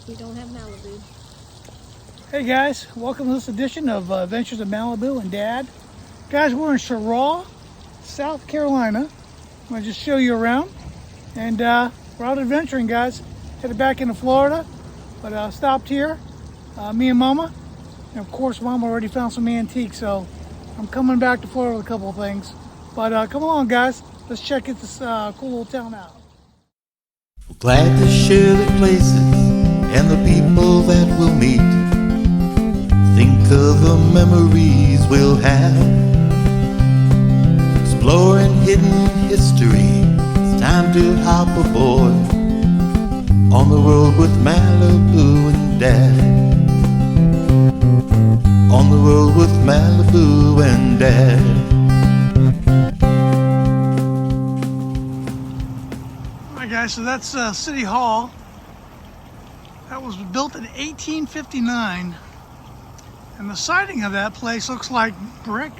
We don't have Malibu. Hey guys, welcome to this edition of Adventures of Malibu and Dad. Guys, we're in Cheraw, South Carolina. I'm going to just show you around. And we're out adventuring, guys. Headed back into Florida, but stopped here. Me and Mama. And of course, Mama already found some antiques, so I'm coming back to Florida with a couple of things. But come along, guys. Let's check this cool little town out. We're glad to share the places and the people that we'll meet. Think of the memories we'll have. Exploring hidden history. It's time to hop aboard on the road with Malibu and Dad. On the road with Malibu and Dad. Guys, so that's City Hall. That was built in 1859, and the siding of that place looks like brick.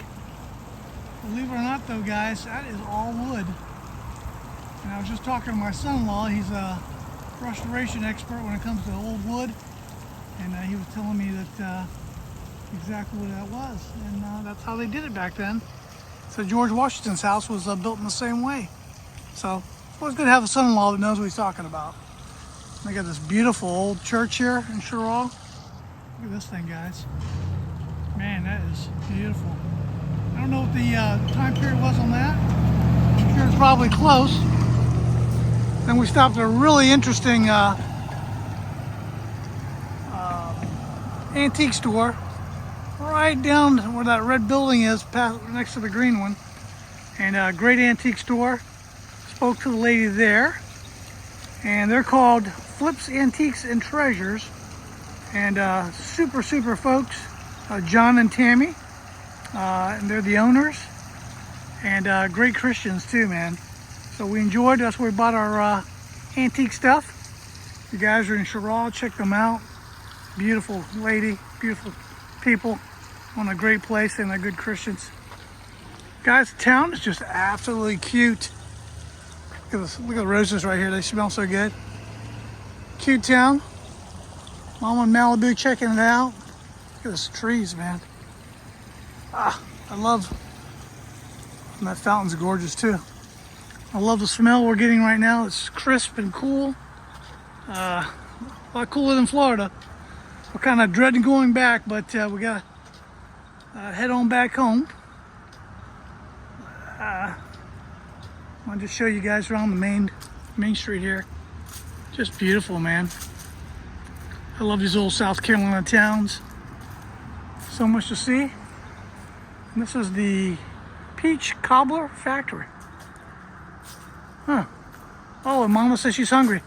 Believe it or not, though, guys, that is all wood. And I was just talking to my son-in-law. He's a restoration expert when it comes to old wood, and he was telling me that exactly what that was, and that's how they did it back then. So George Washington's house was built in the same way. So it's always good to have a son-in-law that knows what he's talking about. They got this beautiful old church here in Cheraw. Look at this thing, guys. Man, that is beautiful. I don't know what the time period was on that. I'm sure it's probably close. Then we stopped at a really interesting antique store right down where that red building is, next to the green one. And a great antique store. Spoke to the lady there, and they're called Flips Antiques and Treasures, and super folks, John and Tammy, and they're the owners, and great Christians too, man. So we enjoyed. That's where we bought our antique stuff. If you guys are in Cheraw, check them out. Beautiful lady, beautiful people, on a great place, and they're good Christians. Guys, the town is just absolutely cute. Look at the roses right here. They smell so good. Cute town. Mama in Malibu checking it out. Look at those trees, man. I love, and that fountain's gorgeous too. I love the smell we're getting right now. It's crisp and cool. A lot cooler than Florida. We're kind of dreading going back, but we got to head on back home. I want to just show you guys around the main street here. Just beautiful, man. I love these old South Carolina towns. So much to see. And this is the Peach Cobbler Factory. Huh. Oh, and Mama says she's hungry.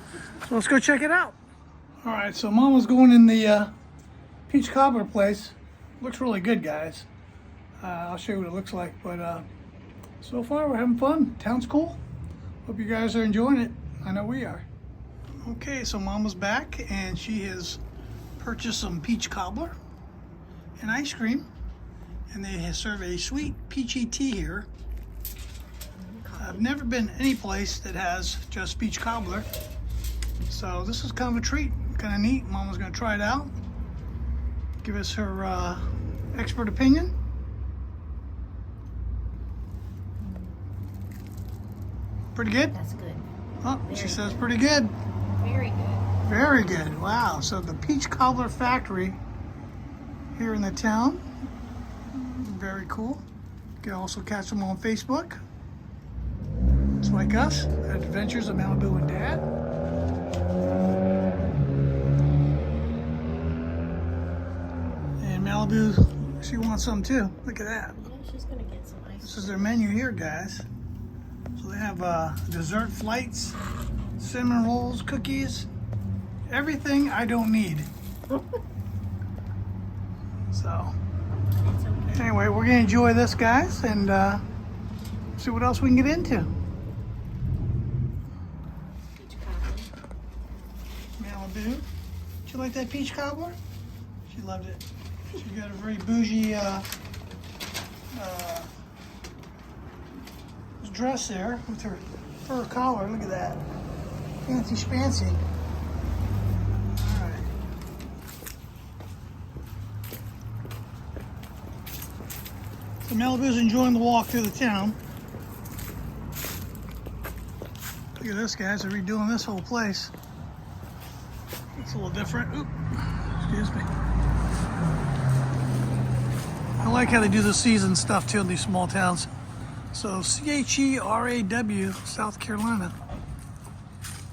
So let's go check it out. All right, so Mama's going in the Peach Cobbler place. Looks really good, guys. I'll show you what it looks like, but so far, we're having fun. Town's cool. Hope you guys are enjoying it. I know we are. Okay, so Mama's back, and she has purchased some peach cobbler and ice cream, and they serve a sweet peachy tea here. I've never been any place that has just peach cobbler, so this is kind of a treat, kind of neat. Mama's gonna try it out, give us her expert opinion. Pretty good? That's good. Oh, she says pretty good. Very good. Very good. Wow. So the Peach Cobbler Factory here in the town. Very cool. You can also catch them on Facebook. It's like us, Adventures of Malibu and Dad. And Malibu, she wants some too. Look at that. Yeah, she's gonna get some ice. This is their menu here, guys. So they have dessert flights, cinnamon rolls, cookies, everything I don't need. So, anyway, we're gonna enjoy this, guys, and see what else we can get into. Peach cobbler. Malibu. Did you like that peach cobbler? She loved it. She got a very bougie dress there with her fur collar. Look at that. Fancy schmancy. All right. So Malibu's enjoying the walk through the town. Look at this, guys. They're redoing this whole place. It's a little different. Oop, excuse me. I like how they do the season stuff too in these small towns. So Cheraw, South Carolina.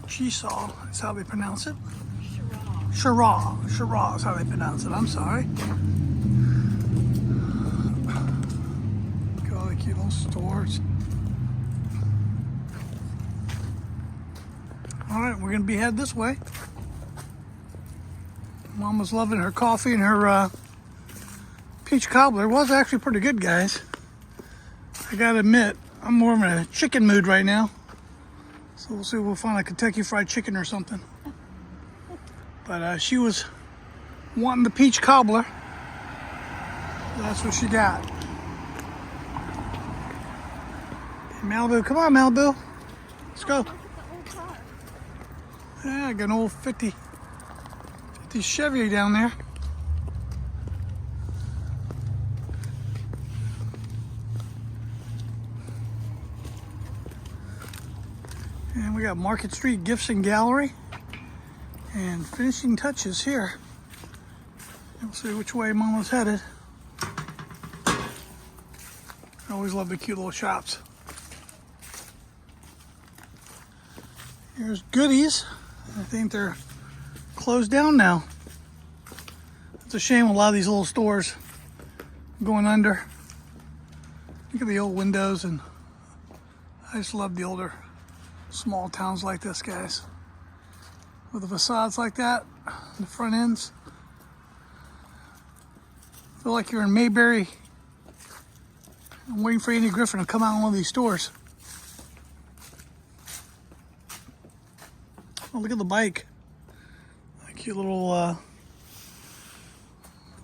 Cheraw, that's how they pronounce it. Cheraw. Cheraw is how they pronounce it. I'm sorry. Look at all the cute little stores. All right, we're gonna be headed this way. Mama's loving her coffee and her peach cobbler. It was actually pretty good, guys. I gotta admit, I'm more in a chicken mood right now. So we'll see if we'll find a Kentucky Fried Chicken or something. But she was wanting the peach cobbler. That's what she got. Malibu, come on, Malibu. Let's go. Yeah, I got an old 50 Chevy down there. And we got Market Street Gifts and Gallery. And finishing touches here. We'll see which way Mama's headed. I always love the cute little shops. Here's Goodies. I think they're closed down now. It's a shame a lot of these little stores going under. Look at the old windows, and I just love the older small towns like this, guys. With the facades like that, the front ends. Feel like you're in Mayberry. I'm waiting for Andy Griffin to come out in one of these stores. Oh, look at the bike. A cute little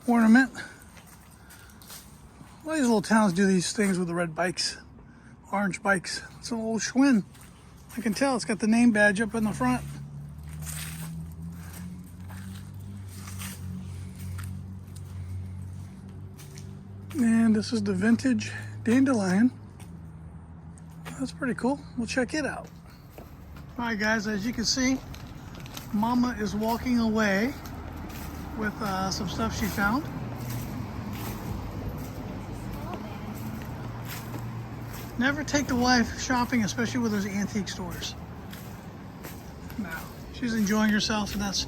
ornament. A lot of these little towns do these things with the red bikes, orange bikes. It's an old Schwinn. I can tell it's got the name badge up in the front. And this is the vintage dandelion. That's pretty cool. We'll check it out. All right, guys, as you can see, Mama is walking away with some stuff she found. Never take the wife shopping, especially with those antique stores. No, she's enjoying herself, and that's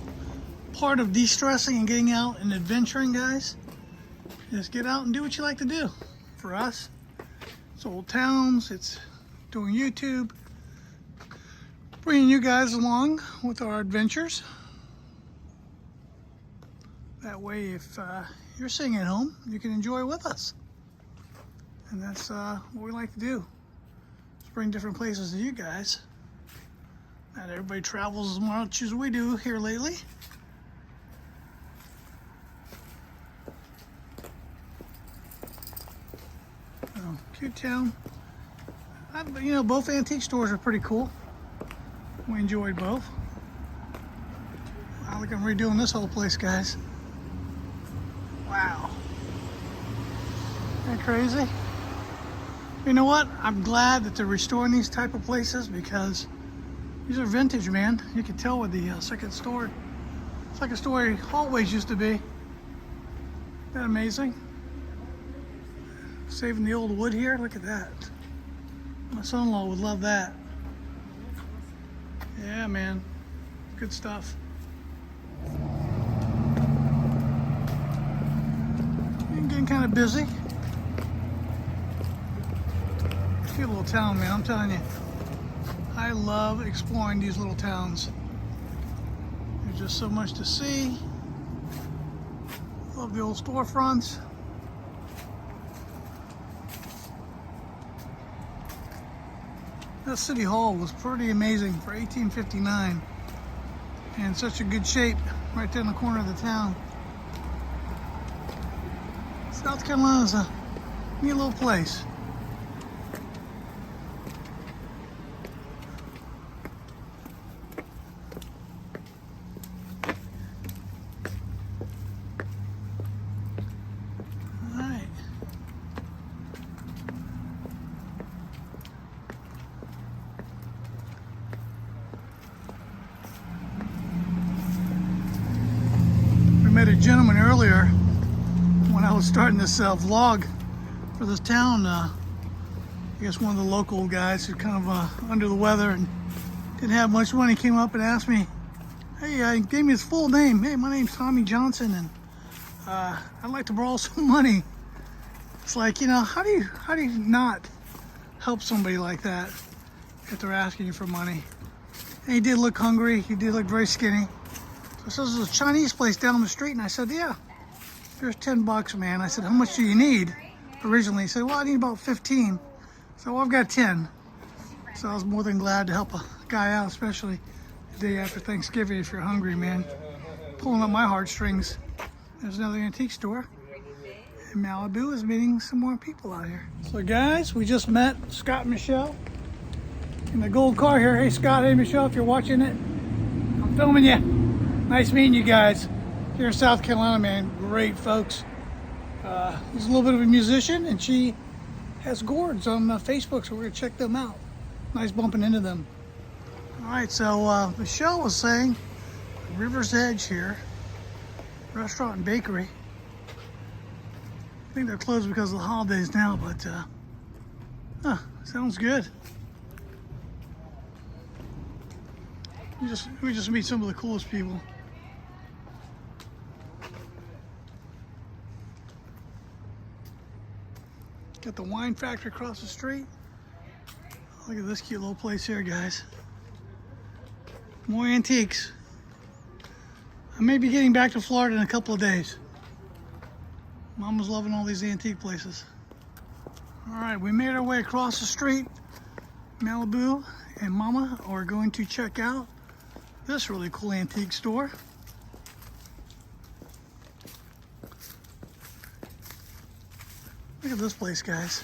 part of de-stressing and getting out and adventuring, guys. Just get out and do what you like to do. For us, it's old towns, it's doing YouTube, bringing you guys along with our adventures. That way, if you're sitting at home, you can enjoy with us. And that's what we like to do. Just bring different places to you guys. Not everybody travels as much as we do here lately. Oh, cute town. You know, both antique stores are pretty cool. We enjoyed both. Wow, look, I'm redoing this whole place, guys. Wow. Isn't that crazy? You know what? I'm glad that they're restoring these type of places, because these are vintage, man. You can tell with the second story hallways used to be. Isn't that amazing? Saving the old wood here. Look at that. My son-in-law would love that. Yeah, man. Good stuff. I'm getting kind of busy. Cute little town, man. I'm telling you. I love exploring these little towns. There's just so much to see. Love the old storefronts. That City Hall was pretty amazing for 1859, and in such a good shape right there in the corner of the town. South Carolina's a neat little place. All right. met a gentleman earlier when I was starting this vlog for this town. I guess one of the local guys who's kind of under the weather and didn't have much money came up and asked me, hey, he gave me his full name. Hey, my name's Tommy Johnson, and I'd like to borrow some money. It's like, you know, how do you not help somebody like that if they're asking you for money? And he did look hungry. He did look very skinny. So this is a Chinese place down the street, and I said, yeah, here's 10 bucks, man. I said, how much do you need? Originally, he said, well, I need about 15. So, well, I've got 10. So I was more than glad to help a guy out, especially the day after Thanksgiving if you're hungry, man. Pulling up my heartstrings. There's another antique store. And Malibu is meeting some more people out here. So guys, we just met Scott and Michelle in the gold car here. Hey Scott, hey Michelle, if you're watching it, I'm filming you. Nice meeting you guys here in South Carolina, man. Great folks. He's a little bit of a musician, and she has gourds on Facebook, so we're gonna check them out. Nice bumping into them. All right, so Michelle was saying River's Edge here, restaurant and bakery. I think they're closed because of the holidays now, but sounds good. We just meet some of the coolest people. Got the wine factory across the street. Look at this cute little place here, guys. More antiques. I may be getting back to Florida in a couple of days. Mama's loving all these antique places. All right, we made our way across the street. Malibu and Mama are going to check out this really cool antique store. Look at this place, guys.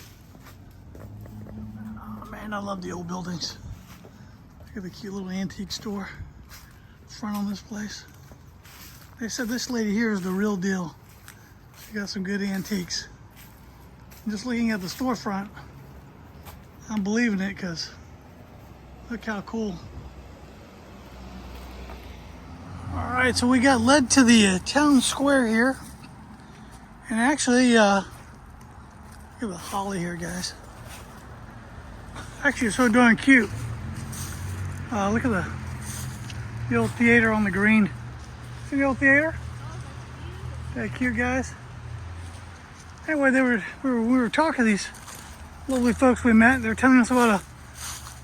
Oh man, I love the old buildings. Look at the cute little antique store front on this place. They said this lady here is the real deal. She got some good antiques. I'm just looking at the storefront, I'm believing it, because look how cool. All right, so we got led to the town square here, and actually look at the holly here, guys. Actually, it's so darn cute. Look at the old theater on the green. See the old theater? That cute, guys. Anyway, we were talking to these lovely folks we met. They were telling us about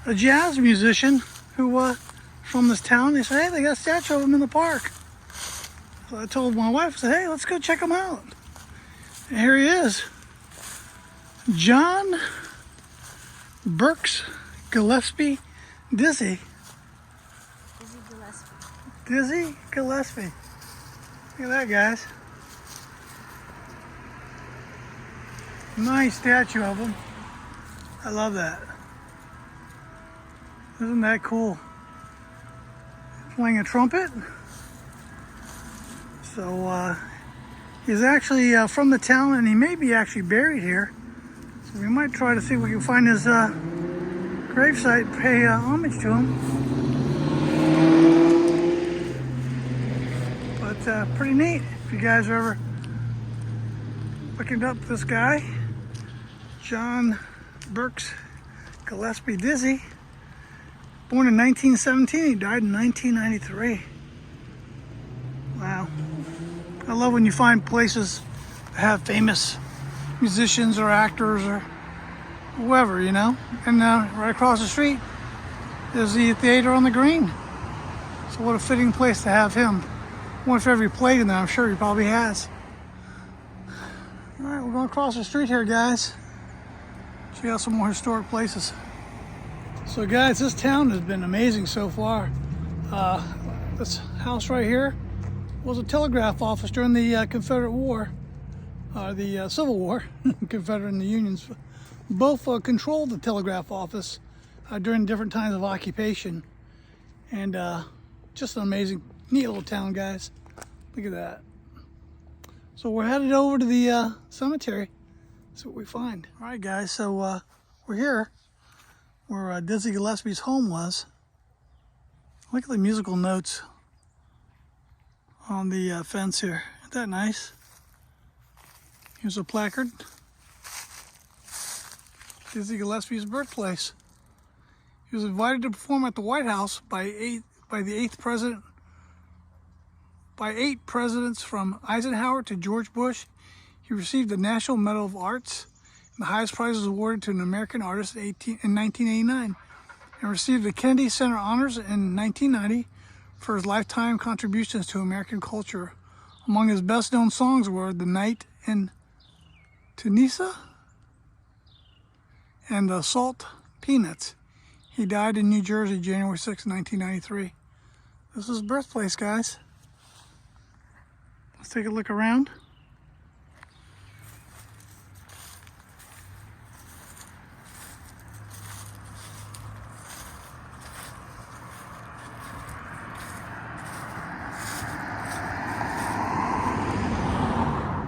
a jazz musician who from this town. They said, hey, they got a statue of him in the park. So I told my wife, I said, hey, let's go check him out. And here he is. John Burks Gillespie Dizzy. Dizzy Gillespie. Look at that, guys. Nice statue of him. I love that. Isn't that cool? Playing a trumpet. So he's actually from the town, and he may be actually buried here. So we might try to see if we can find his gravesite and pay homage to him. But pretty neat. If you guys are ever looking up this guy, John Burks Gillespie Dizzy, born in 1917, he died in 1993. Wow. I love when you find places that have famous musicians or actors or whoever, you know. And right across the street is the theater on the green. So what a fitting place to have him. I wonder if every played in there. I'm sure he probably has. All right, we're going across the street here, guys. Check out some more historic places. So guys, this town has been amazing so far. This house right here was a telegraph office during the Confederate War, the Civil War. Confederate and the Unions both controlled the telegraph office during different times of occupation. And just an amazing, neat little town, guys. Look at that. So we're headed over to the cemetery. See what we find. All right, guys, so we're here where Dizzy Gillespie's home was. Look at the musical notes on the fence here Isn't that nice? Here's a placard. Dizzy Gillespie's birthplace. He was invited to perform at the White House by eight presidents from Eisenhower to George Bush. He received the National Medal of Arts, and the highest prize was awarded to an American artist in 1989, and received the Kennedy Center Honors in 1990 for his lifetime contributions to American culture. Among his best-known songs were "The Night in Tunisia" and "The Salt Peanuts." He died in New Jersey, January 6, 1993. This is his birthplace, guys. Let's take a look around.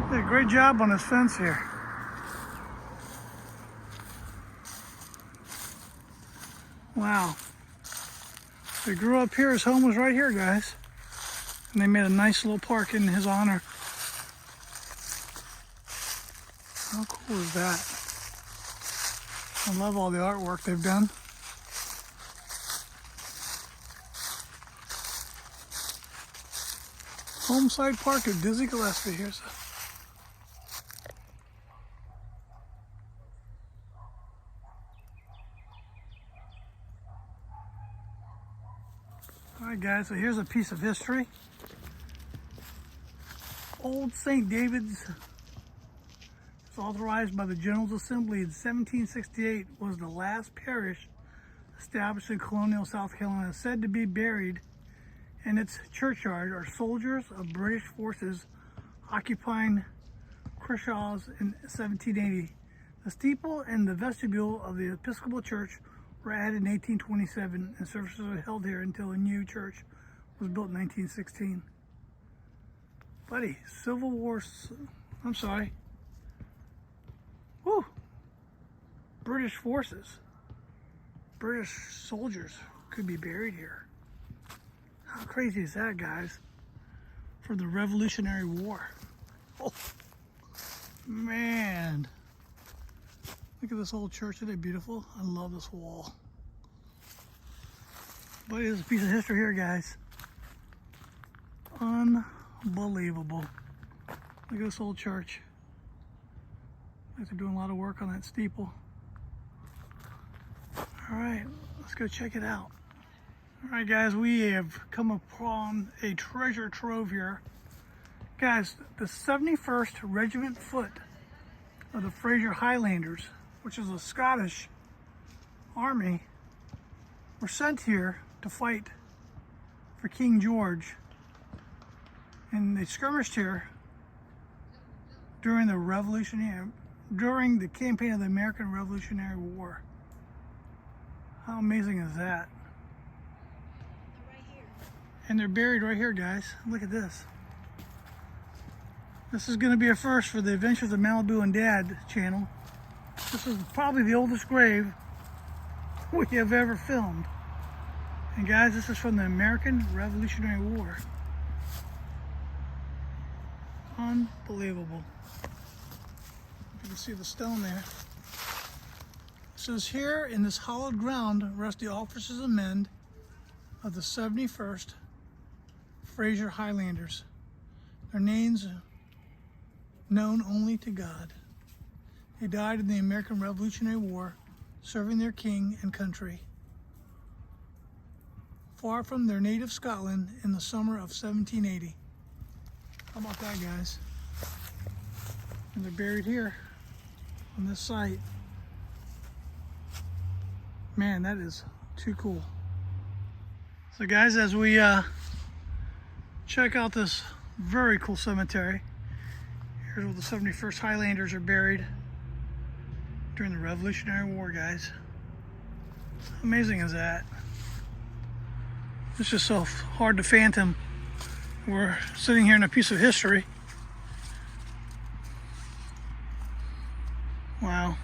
Did a great job on his fence here. Wow. He grew up here. His home was right here, guys. And they made a nice little park in his honor. How cool is that? I love all the artwork they've done. Homeside Park at Dizzy Gillespie. Here's a Alright guys, so here's a piece of history. Old St. David's was authorized by the General Assembly in 1768, was the last parish established in colonial South Carolina, said to be buried in its churchyard are soldiers of British forces occupying Cheraw in 1780. The steeple and the vestibule of the Episcopal Church were added in 1827, and services were held here until a new church was built in 1916. Buddy, Civil War, I'm sorry. Woo! British forces, British soldiers could be buried here. How crazy is that, guys? For the Revolutionary War. Oh, man. Look at this old church. Isn't it beautiful? I love this wall. But there's a piece of history here, guys. Unbelievable. Look at this old church. Like they're doing a lot of work on that steeple. All right, let's go check it out. All right, guys, we have come upon a treasure trove here. Guys, the 71st Regiment Foot of the Fraser Highlanders, which is a Scottish army, were sent here to fight for King George. And they skirmished here during the campaign of the American Revolutionary War. How amazing is that? And they're buried right here, guys. Look at this. This is going to be a first for the Adventures of Malibu and Dad channel. This is probably the oldest grave we have ever filmed. And guys, this is from the American Revolutionary War. Unbelievable. You can see the stone there. It says, "Here in this hallowed ground rest the officers and men of the 71st Fraser Highlanders. Their names known only to God. They died in the American Revolutionary War, serving their king and country. Far from their native Scotland in the summer of 1780. How about that, guys? And they're buried here on this site. Man, that is too cool. So guys, as we check out this very cool cemetery, here's where the 71st Highlanders are buried during the Revolutionary War, guys. How amazing is that? It's just so hard to fathom. We're sitting here in a piece of history. Wow.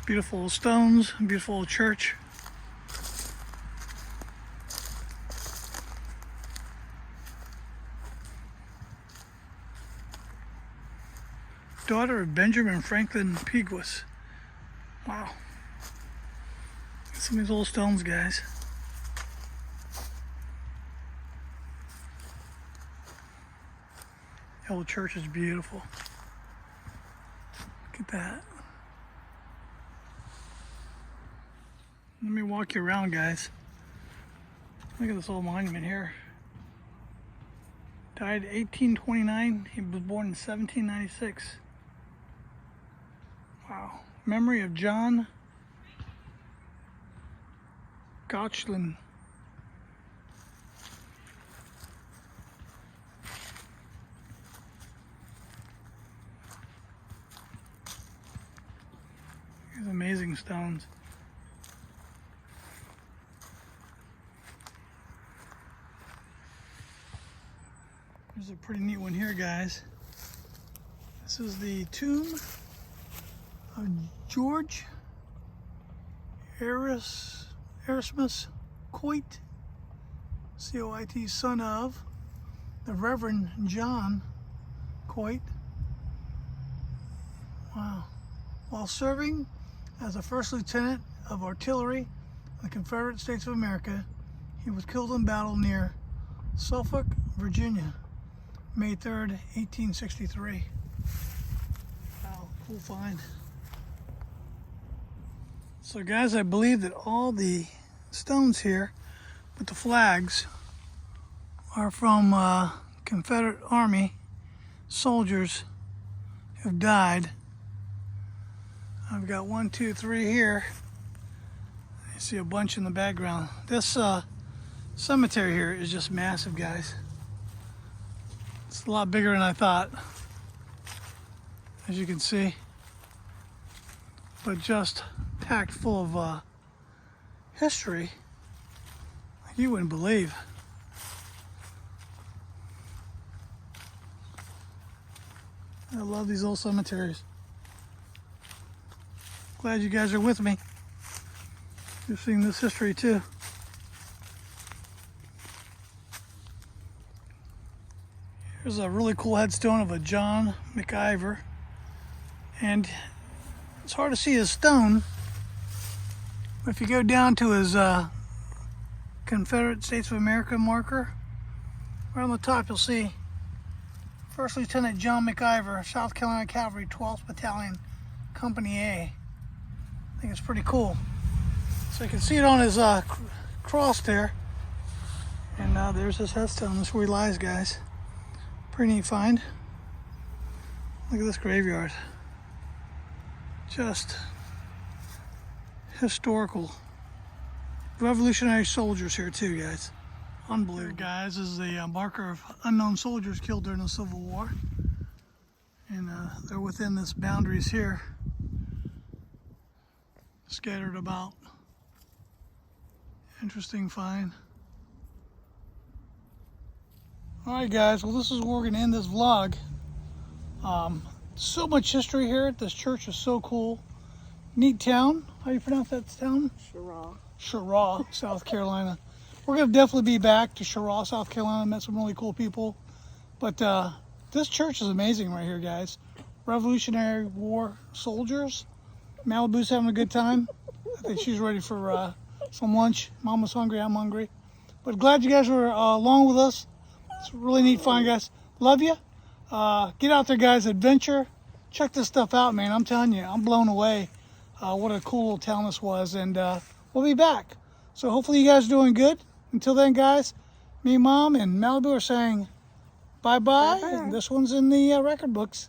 Beautiful stones, beautiful church. daughter of Benjamin Franklin Peguis. Wow. Some of these old stones, guys. The old church is beautiful. Look at that. Let me walk you around, guys. Look at this old monument here. Died 1829. He was born in 1796. Wow. Memory of John Gotchlin. These amazing stones. There's a pretty neat one here, guys. This is the tomb of George Erasmus Coit, C-O-I-T, son of the Reverend John Coit. Wow. While serving as a first lieutenant of artillery in the Confederate States of America, he was killed in battle near Suffolk, Virginia, May 3rd, 1863. Wow, cool find. So guys, I believe that all the stones here with the flags are from Confederate Army soldiers who've died. I've got 1, 2, 3 here. You see a bunch in the background. This cemetery here is just massive, guys. It's a lot bigger than I thought, as you can see, but just packed full of history like you wouldn't believe. I love these old cemeteries. Glad you guys are with me. You're seeing this history too. Here's a really cool headstone of a John McIver. And it's hard to see his stone, but if you go down to his Confederate States of America marker, right on the top you'll see First Lieutenant John McIver, South Carolina Cavalry, 12th Battalion, Company A. I think it's pretty cool. So you can see it on his cross there. And there's his headstone. That's where he lies, guys. Pretty neat find. Look at this graveyard. Just historical. Revolutionary soldiers here too, guys. Unbelievable. Here, guys, is the marker of unknown soldiers killed during the Civil War. And they're within this boundaries here. Scattered about. Interesting find. Alright guys, well this is where we're going to end this vlog. So much history here. This church is so cool. Neat town. How do you pronounce that town? Cheraw. Cheraw, South Carolina. We're going to definitely be back to Cheraw, South Carolina. Met some really cool people. But this church is amazing right here, guys. Revolutionary War soldiers. Malibu's having a good time. I think she's ready for some lunch. Mama's hungry, I'm hungry. But glad you guys were along with us. It's a really neat find, guys. Love you. Get out there, guys. Adventure. Check this stuff out, man. I'm telling you, I'm blown away. What a cool little town this was. And we'll be back. So hopefully you guys are doing good. Until then, guys, me, Mom, and Malibu are saying bye-bye. And this one's in the record books.